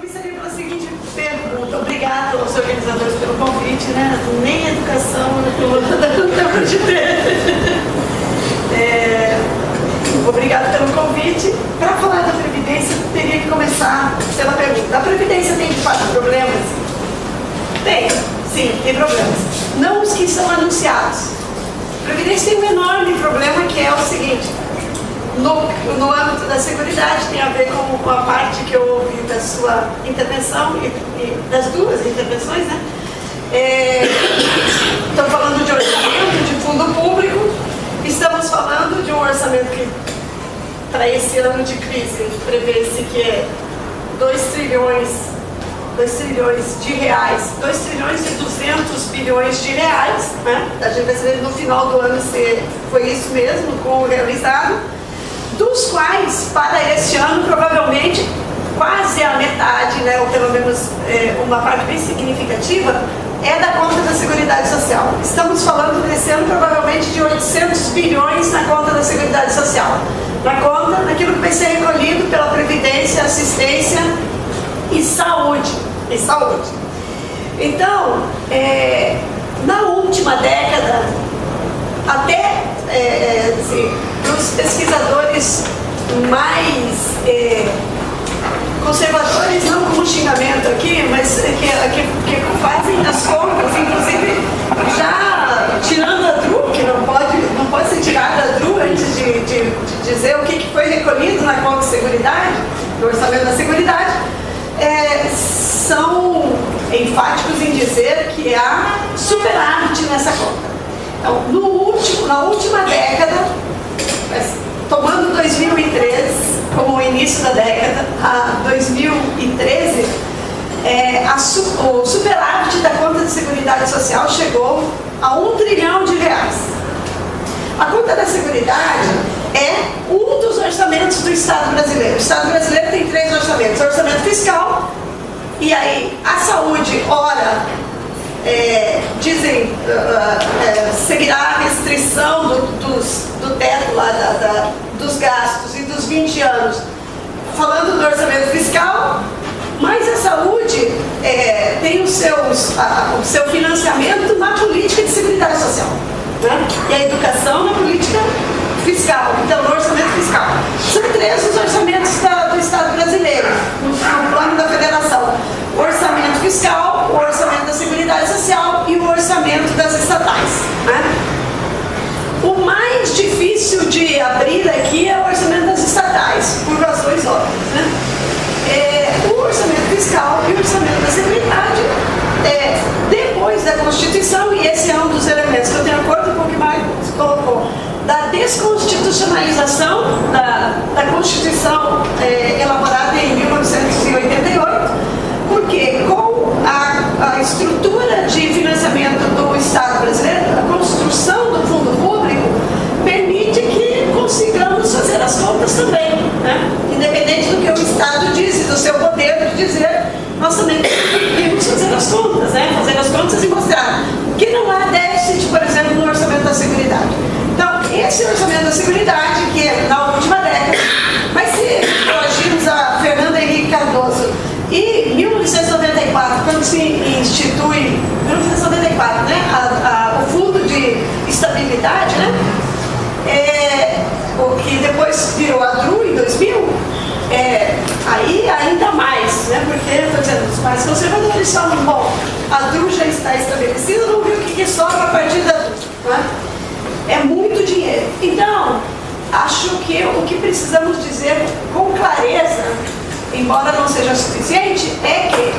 começaria pela seguinte pergunta. Obrigado aos organizadores pelo convite, né? Nem educação não tempo de ter. Obrigado pelo convite. Para falar da Previdência, teria que começar pela pergunta. A Previdência tem, de fato, problemas? Tem, sim, tem problemas. Não os que são anunciados. A Previdência tem um enorme problema, que é o seguinte: no âmbito da Seguridade, tem a ver com a parte que eu ouvi da sua intervenção e das duas intervenções, né? Estamos falando de orçamento, de fundo público, estamos falando de um orçamento que, para esse ano de crise, prevê-se que é 2 trilhões de reais, 2 trilhões e 200 bilhões de reais, né? A gente vai saber no final do ano se foi isso mesmo, com o realizado, dos quais, para este ano, provavelmente, quase a metade, né, ou pelo menos uma parte bem significativa, é da conta da Seguridade Social. Estamos falando desse ano, provavelmente, de 800 bilhões na conta da Seguridade Social. Na conta, naquilo que vai ser recolhido pela Previdência, Assistência e Saúde. Então, na última década, até os pesquisadores mais conservadores, não como xingamento aqui, mas que fazem as contas, inclusive já tirando a DRU, que não pode ser tirada a DRU antes de dizer o que foi recolhido na conta de Seguridade, no orçamento da Seguridade, são enfáticos em dizer que há superávit nessa conta. Então, na última década, tomando 2013 como o início da década, a 2013, o superávit da conta de Seguridade Social chegou a 1 trilhão de reais. A conta da Seguridade é um dos orçamentos do Estado brasileiro. O Estado brasileiro tem 3 orçamentos: orçamento fiscal, e aí a saúde, ora, dizem, seguirá a restrição do teto lá dos gastos e dos 20 anos, falando do orçamento fiscal, mas a saúde tem o seu financiamento na política de seguridade social, né? E a educação na política fiscal, então no orçamento fiscal. São 3 os orçamentos do Estado brasileiro, no plano da federação: o orçamento fiscal, o orçamento da Seguridade Social e o orçamento das estatais, né? O mais difícil de abrir aqui é o orçamento das estatais, por razões óbvias, né? O orçamento fiscal e o orçamento da Seguridade, depois da Constituição, e esse é um dos elementos que eu tenho acordo com o que o Marcos colocou, da desconstitucionalização da Constituição elaborada em 1988, porque com a estrutura de financiamento do Estado brasileiro, a construção do fundo público permite que consigamos fazer as contas também, né? Independente do que o Estado diz e do seu poder de dizer, nós também conseguimos fazer as contas, né? Fazer as contas e mostrar que não há déficit, por exemplo, no orçamento da Seguridade. Então, esse orçamento da Seguridade, que é na última década, mas se corrigirmos a Fernanda Henrique Cardoso, e 1994, quando se institui, 1994, né, o Fundo de Estabilidade, né, o que depois virou a DRU em 2000, aí ainda mais, né, porque, estou dizendo, os mais conservadores falam, bom, a DRU já está estabelecida, vamos ver o que sobra a partir da DRU, né? É muito dinheiro. Então, acho que o que precisamos dizer com clareza, embora não seja suficiente, é que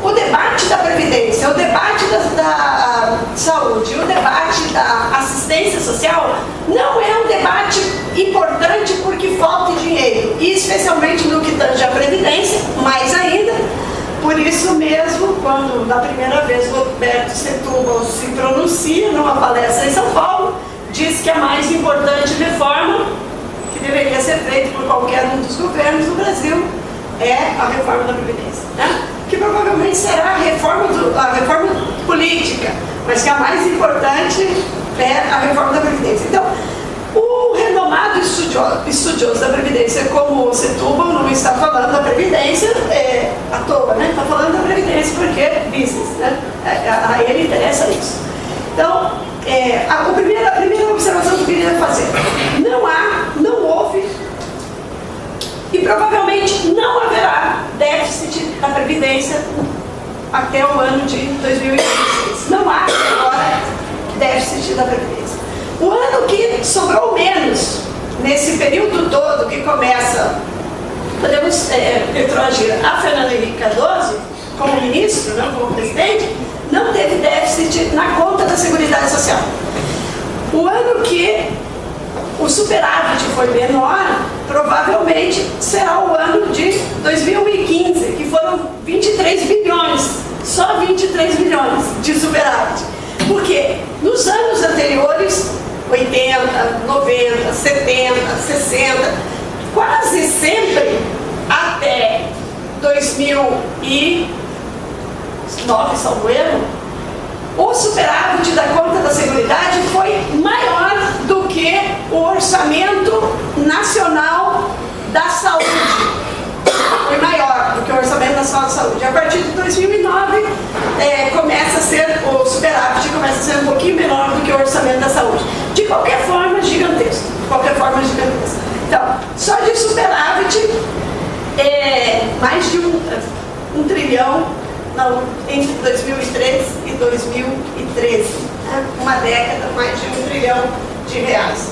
o debate da Previdência, o debate da saúde, o debate da assistência social não é um debate importante porque falta dinheiro, e especialmente no que tange a Previdência, mais ainda. Por isso mesmo, quando na primeira vez o Roberto Setúbal se pronuncia numa palestra em São Paulo, diz que a mais importante reforma que deveria ser feita por qualquer um dos governos do Brasil é a reforma da Previdência, né? Que provavelmente será a reforma política, mas que a mais importante é a reforma da Previdência. Então, o renomado estudioso da Previdência, como o Setúbal, não está falando da Previdência à toa, né? Estou falando da Previdência porque business, né? A ele interessa isso. Então, a primeira observação que eu queria fazer: não houve e provavelmente não haverá déficit da Previdência até o ano de 2026. Não há agora déficit da Previdência. O ano que sobrou menos, nesse período todo que começa, podemos retroagir a Fernando Henrique Cardoso, como ministro, não como presidente, não teve déficit na conta da Seguridade Social. O ano que o superávit foi menor, provavelmente será o ano de 2015, que foram 23 bilhões, só 23 bilhões de superávit. Porque nos anos anteriores, 80, 90, 70, 60, quase sempre até 2009, salvo erro, o superávit da conta da Seguridade foi maior do que o orçamento nacional da saúde. Foi maior do que o orçamento nacional da saúde. A partir de 2009, começa a ser, o superávit começa a ser um pouquinho menor do que o orçamento da saúde. De qualquer forma, gigantesco. De qualquer forma, gigantesco. Então, só de superávit, mais de um trilhão, entre 2003 e 2013. Né? Uma década, mais de 1 trilhão de reais.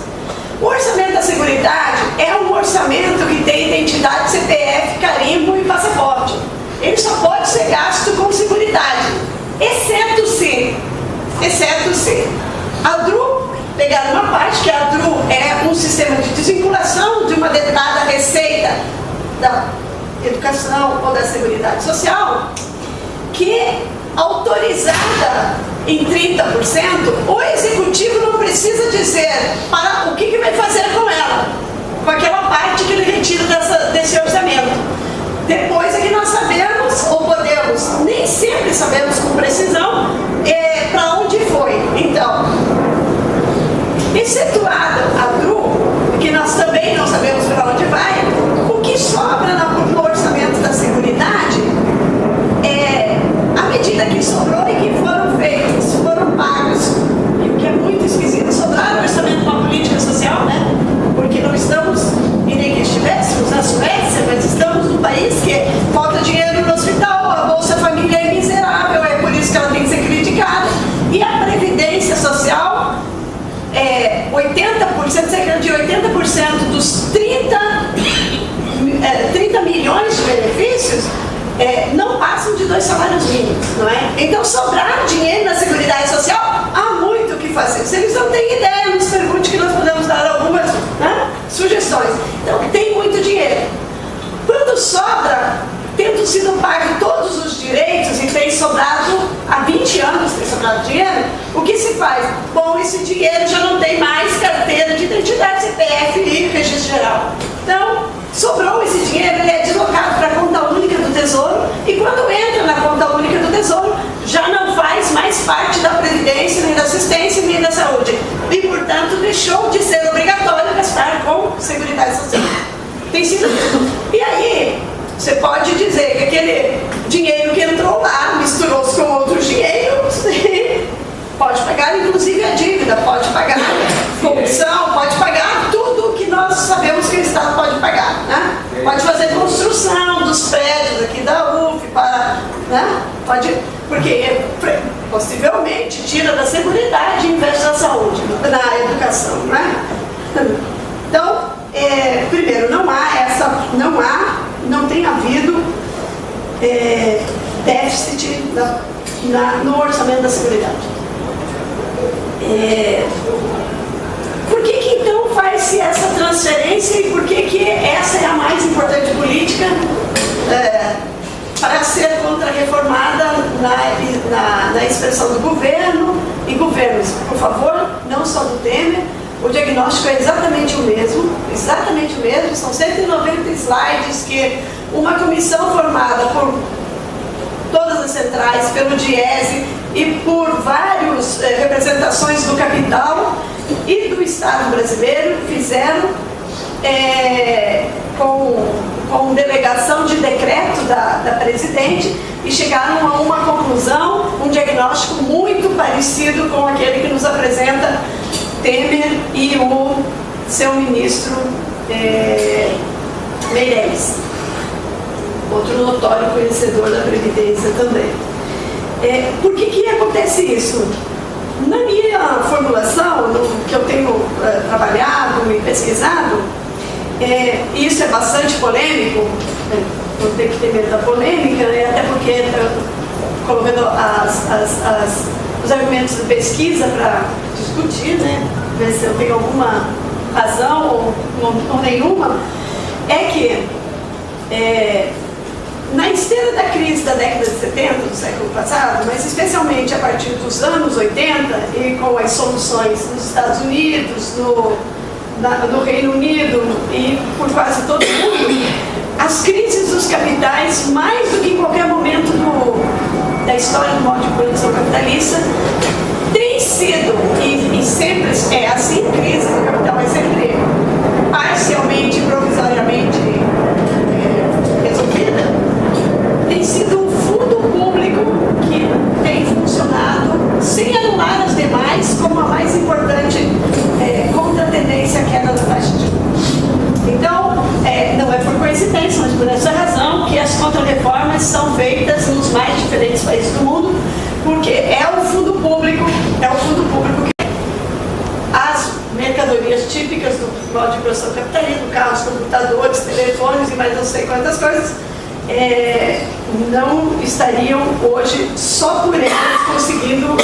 O orçamento da Seguridade é um orçamento que tem identidade, CPF, carimbo e passaporte. Ele só pode ser gasto com Seguridade, exceto se a DRU pegar uma parte, que a DRU é um sistema de desvinculação de uma determinada receita da educação ou da Seguridade Social, que, autorizada em 30%, o executivo não precisa dizer para o que vai fazer com ela, com aquela parte que ele retira desse orçamento. Depois é que nós sabemos, ou podemos, nem sempre sabemos com precisão, para onde foi. Então, excetuada a DRU, que nós também não sabemos para onde vai, o que sobra no orçamento da Seguridade à medida que sobrou e que foram feitos, foram pagos, e o que é muito esquisito, sobrar o orçamento para a política social, né? Porque não estamos, e nem que estivéssemos na Suécia, mas estamos num país que falta dinheiro no hospital, a Bolsa Família é miserável, é por isso que ela tem que ser criticada, e a Previdência Social, 80%, cerca de 80% dos 30 milhões de benefícios não passam de 2 salários mínimos, não é? Então, sobrar dinheiro na Seguridade Social, há muito o que fazer. Se eles não têm ideia, nos pergunte que nós podemos dar algumas sugestões. Então, tem muito dinheiro. Quando sobra, tendo sido pago todos os direitos e tem sobrado, há 20 anos tem sobrado dinheiro, o que se faz? Bom, esse dinheiro já não tem mais carteira de identidade, CPF e registro geral. Então, sobrou esse dinheiro, ele é deslocado para a conta única do Tesouro, e quando entra na conta única do Tesouro, já não faz mais parte da Previdência, nem da Assistência, nem da Saúde. E, portanto, deixou de ser obrigatório gastar com Seguridade Social. Tem sido isso. E aí, você pode dizer que aquele dinheiro que entrou lá, misturou-se com outros dinheiros, pode pagar, inclusive, a dívida, pode pagar corrupção, pode pagar tudo que nós sabemos que o Estado pode pagar, né? Pode fazer construção dos prédios aqui da UF, pode, porque possivelmente tira da Seguridade e investe na saúde, na educação, né? Então, primeiro, não tem havido déficit no orçamento da Seguridade. Por que então faz-se essa transferência e por que essa é a mais importante política para ser contra-reformada na expressão do governo e governos? Por favor, não só do Temer, o diagnóstico é exatamente o mesmo, são 190 slides que uma comissão formada por todas as centrais, pelo DIESE e por várias representações do capital e do Estado brasileiro fizeram com delegação de decreto da presidente e chegaram a uma conclusão, um diagnóstico muito parecido com aquele que nos apresenta Temer e o seu ministro Meirelles, outro notório conhecedor da Previdência também. Por que acontece isso? Na minha formulação, no que eu tenho trabalhado e pesquisado, isso é bastante polêmico, não tem que ter medo da polêmica, né? Até porque, colocando os argumentos de pesquisa para discutir, né? Ver se eu tenho alguma razão ou nenhuma, é que na esteira da crise da década de 70, do século passado, mas especialmente a partir dos anos 80 e com as soluções nos Estados Unidos, no Reino Unido e por quase todo mundo, as crises dos capitais, mais do que em qualquer momento da história do modo de produção capitalista, tem sido, e sempre é assim, crise do capital é sempre parcialmente, provisoriamente resolvida, tem sido um fundo público que tem funcionado sem anular as demais como a mais importante contra-tendência à queda da taxa de juros. Então, não é por coincidência, mas por essa razão que as contra-reformas são feitas nos mais diferentes países do mundo, porque é o fundo público que as mercadorias típicas do modo de produção capitalista, carros, computadores, telefones e mais não sei quantas coisas, não estariam hoje só por eles conseguindo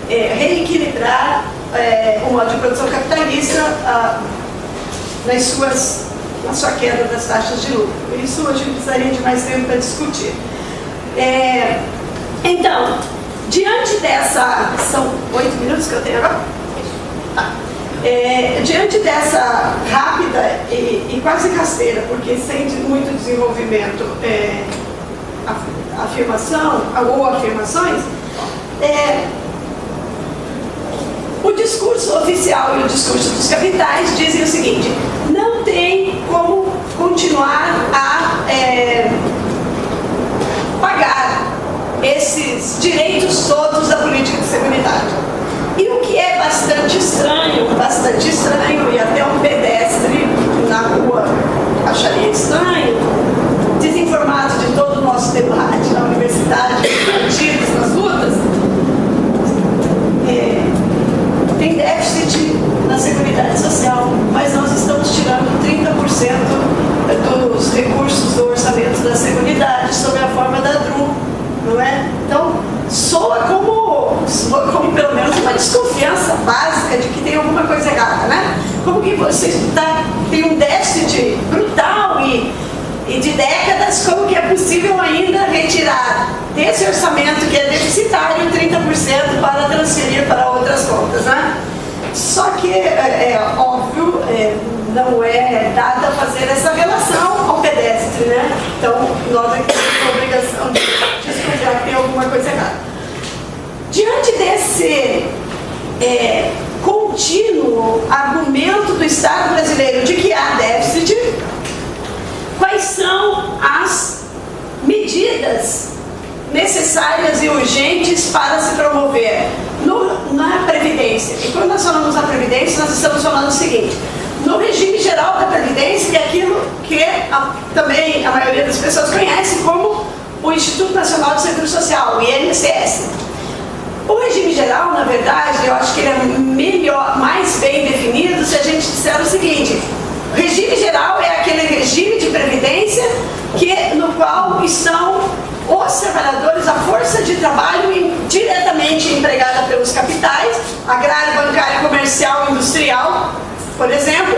reequilibrar o modo de produção capitalista na sua queda das taxas de lucro. Isso hoje precisaria de mais tempo para discutir. Então, diante dessa... São 8 minutos que eu tenho agora? Diante dessa rápida e quase rasteira, porque sem muito desenvolvimento, afirmação ou afirmações, o discurso oficial e o discurso dos capitais dizem o seguinte: não tem como continuar a pagar esses direitos todos da política de seguridade. E o que é bastante estranho, e até um pedestre na rua acharia estranho, desinformado de todo o nosso debate na universidade, nos partidos, nas lutas, tem déficit na Seguridade Social, mas nós estamos tirando 30% dos recursos do orçamento da Seguridade sob a forma da DRU, não é? Então, soa como pelo menos uma desconfiança básica de que tem alguma coisa errada, né? Como que você tem um déficit brutal e de décadas, como que é possível ainda retirar desse orçamento que é deficitário 30% para transferir para outras contas, né? Só que, óbvio, não é dada fazer essa relação ao pedestre, né? Então, nós aqui temos a obrigação de descobrir que tem alguma coisa errada. Diante desse contínuo argumento do Estado brasileiro de que há déficit, quais são as medidas necessárias e urgentes para se promover na Previdência? E quando nós falamos da Previdência, nós estamos falando o seguinte: no regime geral da Previdência, que é aquilo que também a maioria das pessoas conhece como o Instituto Nacional de Seguro Social, o INSS. O regime geral, na verdade, eu acho que ele é mais bem definido se a gente disser o seguinte: o regime geral é aquele regime de previdência no qual estão os trabalhadores, a força de trabalho diretamente empregada pelos capitais, agrário, bancário, comercial, industrial, por exemplo,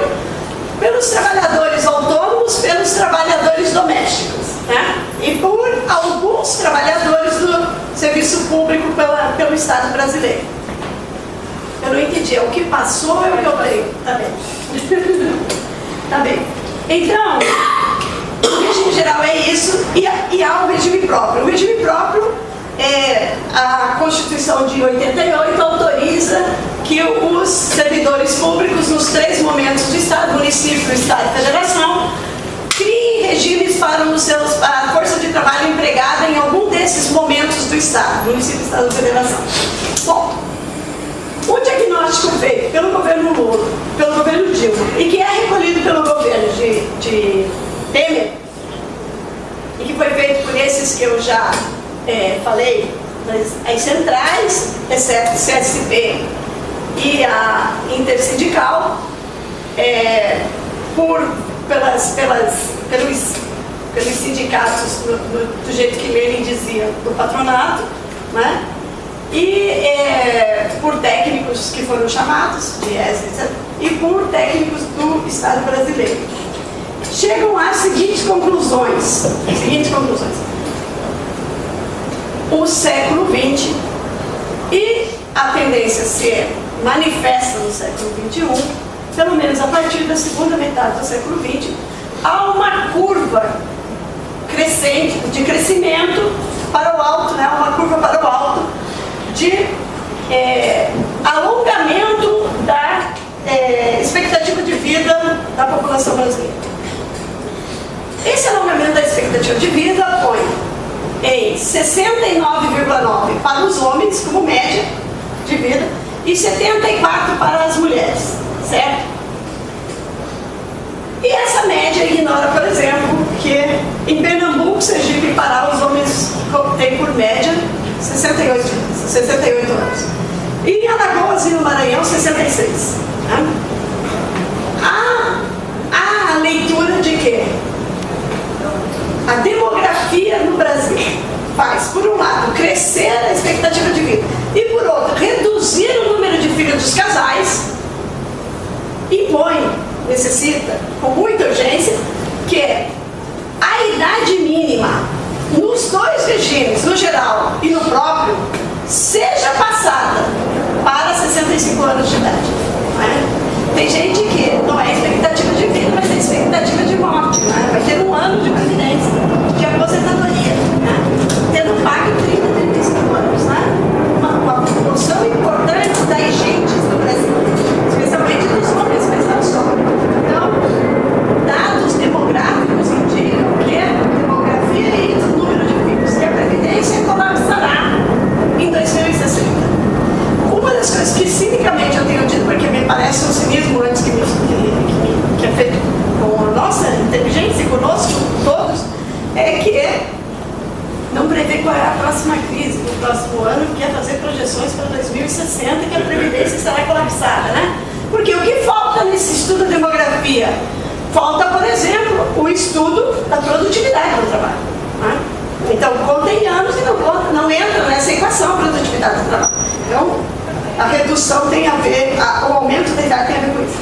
pelos trabalhadores autônomos, pelos trabalhadores domésticos, né? E por alguns trabalhadores do serviço público pelo Estado brasileiro. Eu não entendi, é o que passou, é o que eu falei. Tá bem. Tá bem. Então, o regime geral é isso, e há um regime próprio. O regime próprio, a Constituição de 88 autoriza que os servidores públicos, nos 3 momentos de Estado, município, Estado e Federação, criem regimes para a Força Estado, município, Estado da Federação. Bom, o diagnóstico feito pelo governo Lula, pelo governo Dilma, e que é recolhido pelo governo de Temer, e que foi feito por esses que eu já falei, as centrais, exceto CSP e a Intersindical, pelos sindicatos, do jeito que Lenin dizia, do patronato, né? E por técnicos que foram chamados, de etc., e por técnicos do Estado brasileiro. Chegam às seguintes conclusões. O século XX, e a tendência se manifesta no século XXI, pelo menos a partir da segunda metade do século XX, há uma curva crescente, de crescimento para o alto, né? Uma curva para o alto de alongamento da expectativa de vida da população brasileira. Esse alongamento da expectativa de vida põe em 69,9 para os homens, como média de vida, e 74 para as mulheres, certo? E essa média ignora, por exemplo, que em Pernambuco, Sergipe e Pará, os homens têm por média 68 anos. E em Alagoas e no Maranhão, 66. Né? A leitura de que a demografia no Brasil faz, por um lado, crescer a expectativa de vida e, por outro, reduzir o número de filhos dos casais, necessita, com muita urgência, que a idade mínima nos dois regimes, no geral e no próprio, seja passada para 65 anos de idade. Né? Tem gente que não é expectativa de vida, mas é expectativa de morte. Né? Vai ter um ano de previdência, de aposentadoria, né? Tendo pago 30, 35 anos. Né? Uma proporção importante das gentes do Brasil, especialmente dos homens, mas não só. Então, dados demográficos indicam que a demografia e o número de filhos e a previdência colapsará em 2060. Uma das coisas que cinicamente eu tenho dito, porque me parece um cinismo antes que é feito com a nossa inteligência e conosco todos, é que não prevê qual é a próxima crise no próximo ano, que é fazer projeções para 2060, que a previdência estará colapsada, né? Porque o que falta nesse estudo da demografia? Falta, por exemplo, o estudo da produtividade do trabalho. Né? Então, conta em anos e não entra nessa equação a produtividade do trabalho. Então, a redução tem a ver, o aumento da idade tem a ver com isso.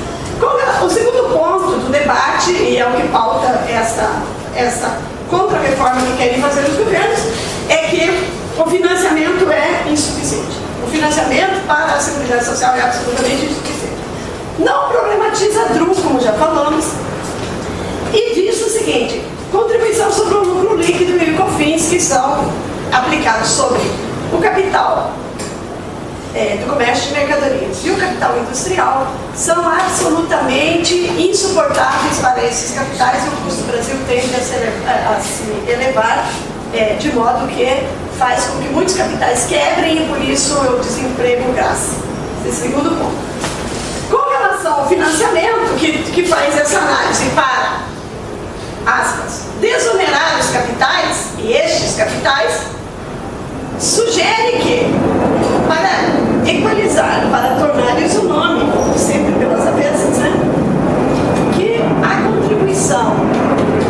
O segundo ponto do debate, e é o que pauta essa contra-reforma que querem fazer os governos, é que o financiamento é insuficiente. O financiamento para a Seguridade Social é absolutamente insuficiente. Não problematiza a DRU, como já falamos, e diz o seguinte: contribuição sobre o lucro líquido e o COFINS, que são aplicados sobre o capital do comércio de mercadorias e o capital industrial, são absolutamente insuportáveis para esses capitais, e o custo do Brasil tende a se elevar de modo que faz com que muitos capitais quebrem e por isso o desemprego cresce. Esse é o segundo ponto. Com relação ao financiamento, que faz essa análise para, aspas, desonerar os capitais, e estes capitais, sugere que, para equalizar, para tornar-lhes o nome, sempre pelas avessas, né, que a contribuição,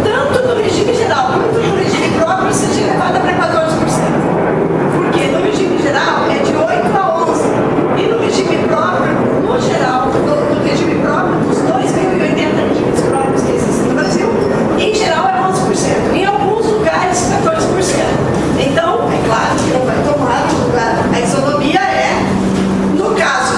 tanto do regime geral quanto do regime próprio, seja elevada para 14%. Porque no regime geral é de 8 a 11%, e no regime próprio, no geral, no regime próprio, dos 2.080 regimes próprios que existem no Brasil, em geral é 11%, em alguns lugares 14%. Então, é claro que não vai tomar lugar. A isonomia no caso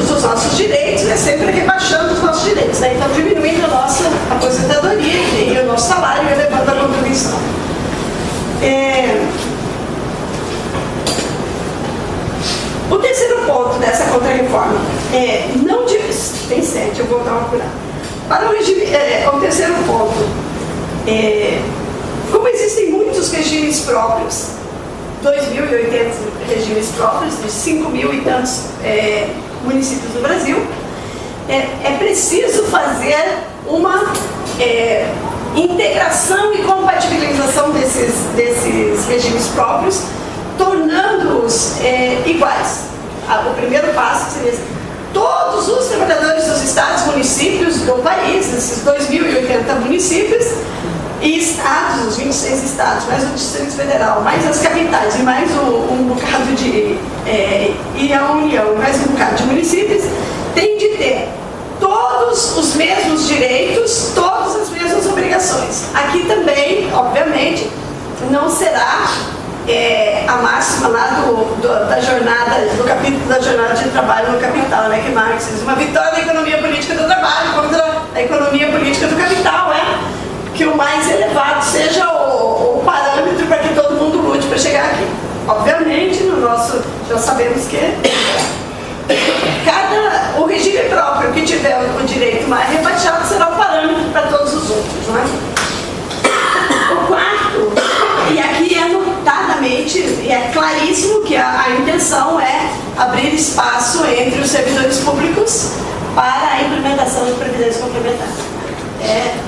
dos nossos direitos, é sempre rebaixando os nossos direitos, né? Então diminuindo a nossa aposentadoria e o nosso salário e elevando a contribuição. O terceiro ponto dessa contra-reforma não diz, tem 7, eu vou dar uma apurada. Para o regime, o terceiro ponto, como existem muitos regimes próprios 2.080 regimes próprios, de 5.000 e tantos municípios do Brasil. É preciso fazer uma integração e compatibilização desses regimes próprios, tornando-os iguais. O primeiro passo seria todos os trabalhadores dos estados e municípios do país, esses 2.080 municípios e estados, os 26 estados, mais o Distrito Federal, mais as capitais e mais um bocado de... e a União, mais um bocado de municípios, tem de ter todos os mesmos direitos, todas as mesmas obrigações. Aqui também, obviamente, não será a máxima lá da jornada, do capítulo da jornada de trabalho no capital, né, que Marx diz, uma vitória da economia política do trabalho contra a economia política do capital, que o mais elevado seja o parâmetro para que todo mundo lute para chegar aqui. Obviamente, já sabemos que o regime próprio que tiver o direito mais rebaixado será o parâmetro para todos os outros, não é? O quarto, e aqui é notadamente, e é claríssimo que a intenção é abrir espaço entre os servidores públicos para a implementação de previdência complementar.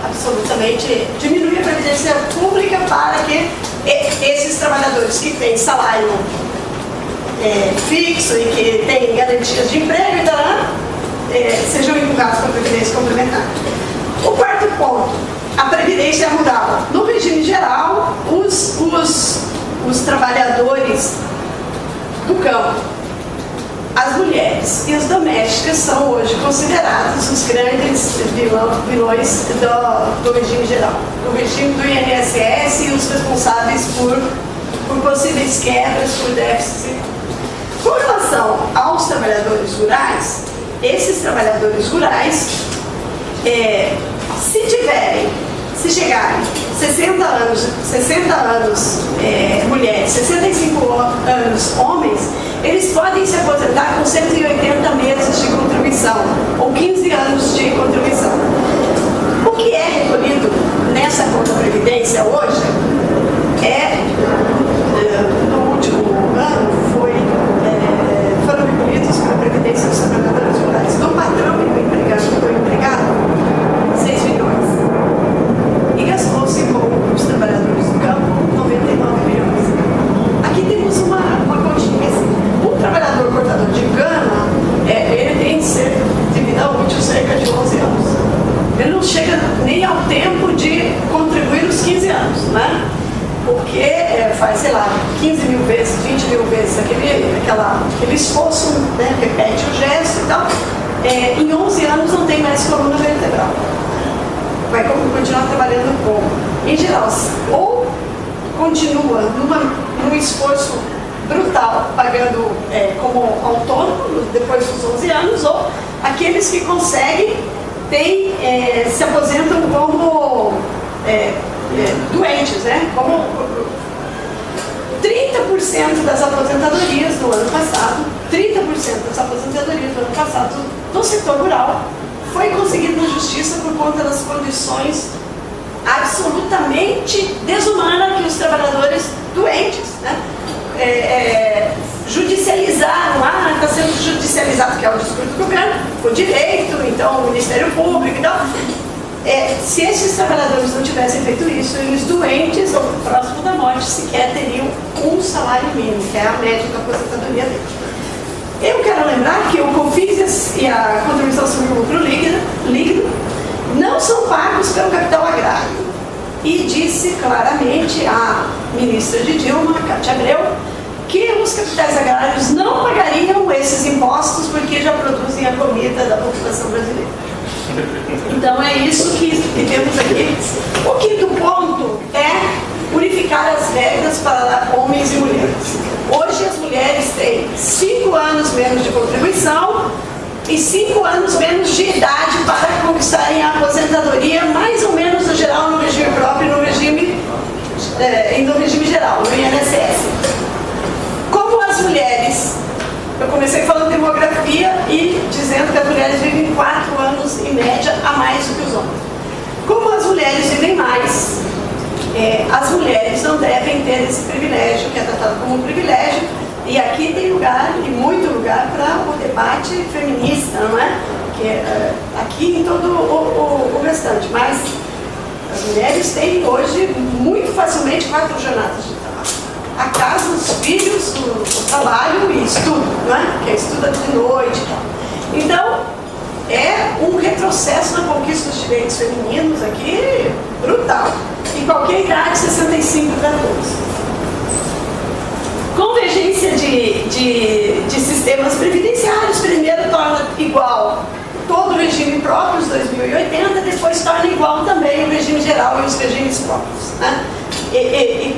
Absolutamente diminuir a previdência pública para que esses trabalhadores que têm salário fixo e que têm garantias de emprego, sejam empurrados para a previdência complementar. O quarto ponto, a previdência rural. No regime geral, os trabalhadores do campo, as mulheres e as domésticas são hoje considerados os grandes vilões do regime geral, do regime do INSS e os responsáveis por possíveis quebras, por déficits. Com relação aos trabalhadores rurais, esses trabalhadores rurais, se chegarem 60 anos mulheres, 65 anos homens, eles podem se aposentar com 180 meses de contribuição, ou 15 anos de contribuição. O que é recolhido nessa conta previdência hoje no último ano, foram recolhidos para a previdência dos trabalhadores rurais, do patrão e do empregado, 6 milhões. E gastou-se com os trabalhadores do campo 99 milhões. Aqui temos uma continha. Um trabalhador cortador de cana, ele tem de vida útil cerca de 11 anos. Ele não chega nem ao tempo de contribuir os 15 anos, né? Porque faz, 15 mil vezes, 20 mil vezes aquele esforço, né? Repete o gesto e tal. Em 11 anos não tem mais coluna vertebral. Vai continuar trabalhando como? Em geral, ou continua num esforço brutal, pagando como autônomo depois dos 11 anos, ou aqueles que conseguem se aposentam como doentes, né? Como 30% das aposentadorias do ano passado, 30% das aposentadorias do ano passado no setor rural foi conseguido na justiça por conta das condições absolutamente desumanas que os trabalhadores doentes, né? Judicializaram lá, está sendo judicializado, que é o discurso do governo, o direito, então o Ministério Público e tal. Se esses trabalhadores não tivessem feito isso, eles doentes ou próximo da morte sequer teriam um salário mínimo, que é a média da aposentadoria deles. Eu quero lembrar que o COFINS e a contribuição sobre o lucro líquido não são pagos pelo capital agrário. E disse claramente a ministra de Dilma, Cátia Abreu, que os capitais agrários não pagariam esses impostos porque já produzem a comida da população brasileira. Então é isso que temos aqui. O quinto ponto é unificar as regras para homens e mulheres. Hoje as mulheres têm 5 anos menos de contribuição e 5 anos menos de idade para conquistarem a aposentadoria, mais ou menos no geral, no regime próprio e no regime geral, no INSS. Como as mulheres, eu comecei falando de demografia e dizendo que as mulheres vivem 4 anos em média a mais do que os homens. Como as mulheres vivem mais, as mulheres não devem ter esse privilégio, que é tratado como um privilégio, e aqui tem lugar, e muito lugar, para o debate feminista, não é? Aqui em todo o restante, mas as mulheres têm hoje muito facilmente 4 jornadas de trabalho: a casa, os filhos, o trabalho e estudo, não é? Que estuda de noite e tal. Então, é um retrocesso na conquista dos direitos femininos aqui brutal. Em qualquer idade, 65 para todos. Convergência de sistemas previdenciários. Primeiro torna igual todo o regime próprio, os 2080, depois torna igual também o regime geral e os regimes próprios, né?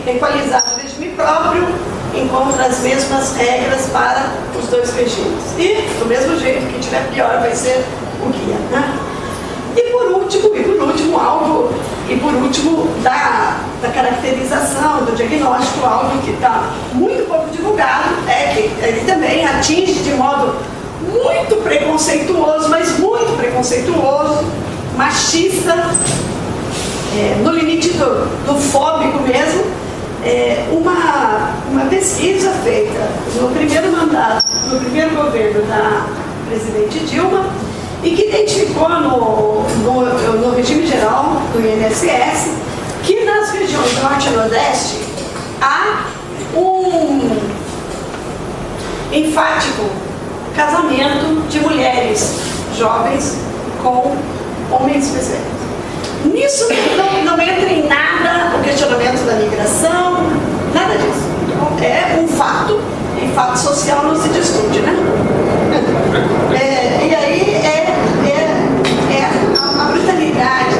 Equalizar o regime próprio encontra as mesmas regras para os 2 regimes. E, do mesmo jeito, que tiver pior vai ser o guia, né? E por último, da caracterização, do diagnóstico, algo que está muito pouco divulgado, é que ele também atinge de modo muito preconceituoso, mas muito preconceituoso, machista, no limite do fóbico mesmo, uma pesquisa feita no primeiro mandato, no primeiro governo da presidente Dilma, e que identificou no regime geral do INSS que nas regiões norte e nordeste há um enfático casamento de mulheres jovens com homens mais velhos. Nisso não entra em nada o questionamento da migração, nada disso. É um fato, e fato social não se discute, né? E aí a brutalidade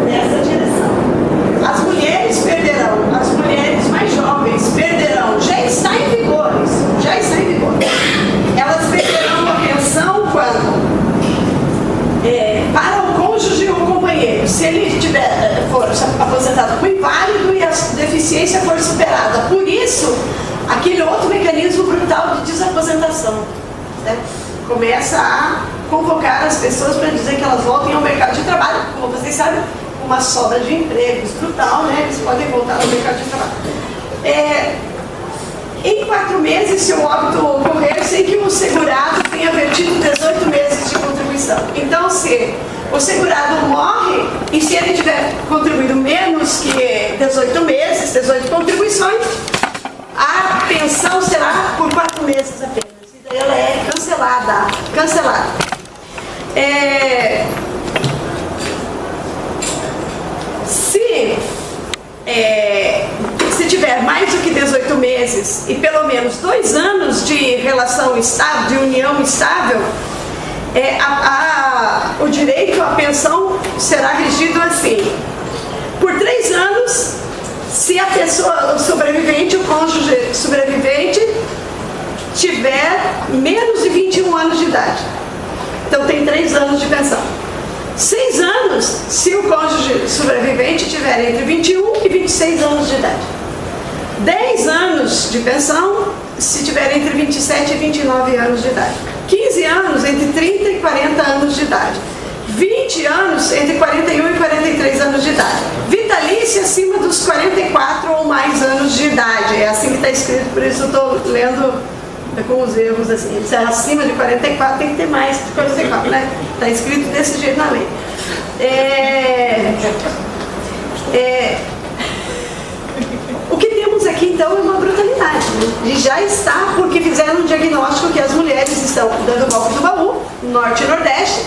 nessa direção. As mulheres perderão, as mulheres mais jovens perderão, já está em vigor isso, já está em vigor. Elas perderão a pensão quando? Para o cônjuge ou companheiro, se ele for aposentado por inválido e a deficiência for superada. Por isso, aquele outro mecanismo brutal de desaposentação, né? Começa a convocar as pessoas para dizer que elas voltem ao mercado de trabalho. Como vocês sabem, uma sobra de empregos brutal, né? Eles podem voltar ao mercado de trabalho. Em 4 meses, se o óbito ocorrer sem que o segurado tenha vertido 18 meses de contribuição. Então, se o segurado morre e se ele tiver contribuído menos que 18 meses, 18 contribuições, a pensão será por 4 meses apenas. E daí ela é cancelada. Se tiver mais do que 18 meses e pelo menos 2 anos de relação estável, de união estável, o direito à pensão será regido assim: por 3 anos, se a pessoa, o sobrevivente, o cônjuge sobrevivente, tiver menos de 21 anos de idade. Então tem 3 anos de pensão. 6 anos, se o cônjuge sobrevivente tiver entre 21 e 26 anos de idade. 10 anos de pensão, se tiver entre 27 e 29 anos de idade. 15 anos, entre 30 e 40 anos de idade. 20 anos, entre 41 e 43 anos de idade. Vitalícia acima dos 44 ou mais anos de idade. É assim que está escrito, por isso eu estou lendo com os erros assim. Se é acima de 44, tem que ter mais de 44, né? Está escrito desse jeito na lei. O que temos aqui então é uma brutalidade, né? E já está porque fizeram um diagnóstico que as mulheres estão dando golpe do baú, norte e nordeste.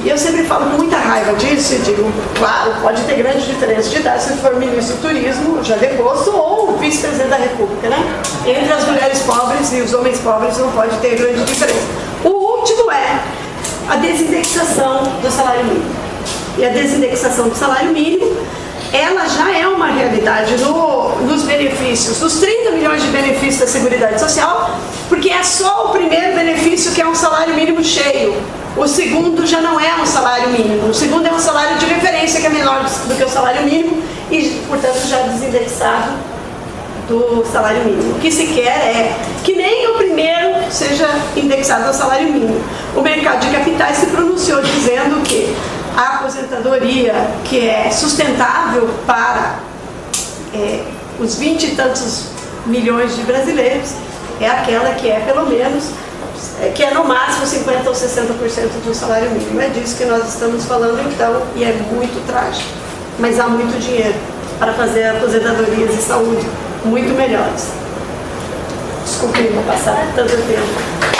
E eu sempre falo com muita raiva disso e digo, claro, pode ter grande diferença de idade se for ministro do turismo, já deposto, ou vice-presidente da República, né? Entre as mulheres pobres e os homens pobres não pode ter grande diferença. O último é a desindexação do salário mínimo. E a desindexação do salário mínimo, ela já é uma realidade nos benefícios, nos 30 milhões de benefícios da Seguridade Social, porque é só o primeiro benefício que é um salário mínimo cheio. O segundo já não é um salário mínimo. O segundo é um salário de referência que é menor do que o salário mínimo e, portanto, já desindexado do salário mínimo. O que se quer é que nem o primeiro seja indexado ao salário mínimo. O mercado de capitais se pronunciou dizendo que a aposentadoria que é sustentável para os 20 e tantos milhões de brasileiros é aquela que é pelo menos, que é no máximo 50% ou 60% do salário mínimo. É disso que nós estamos falando então, e é muito trágico. Mas há muito dinheiro para fazer aposentadorias de saúde muito melhores. Desculpe passar tanto tempo.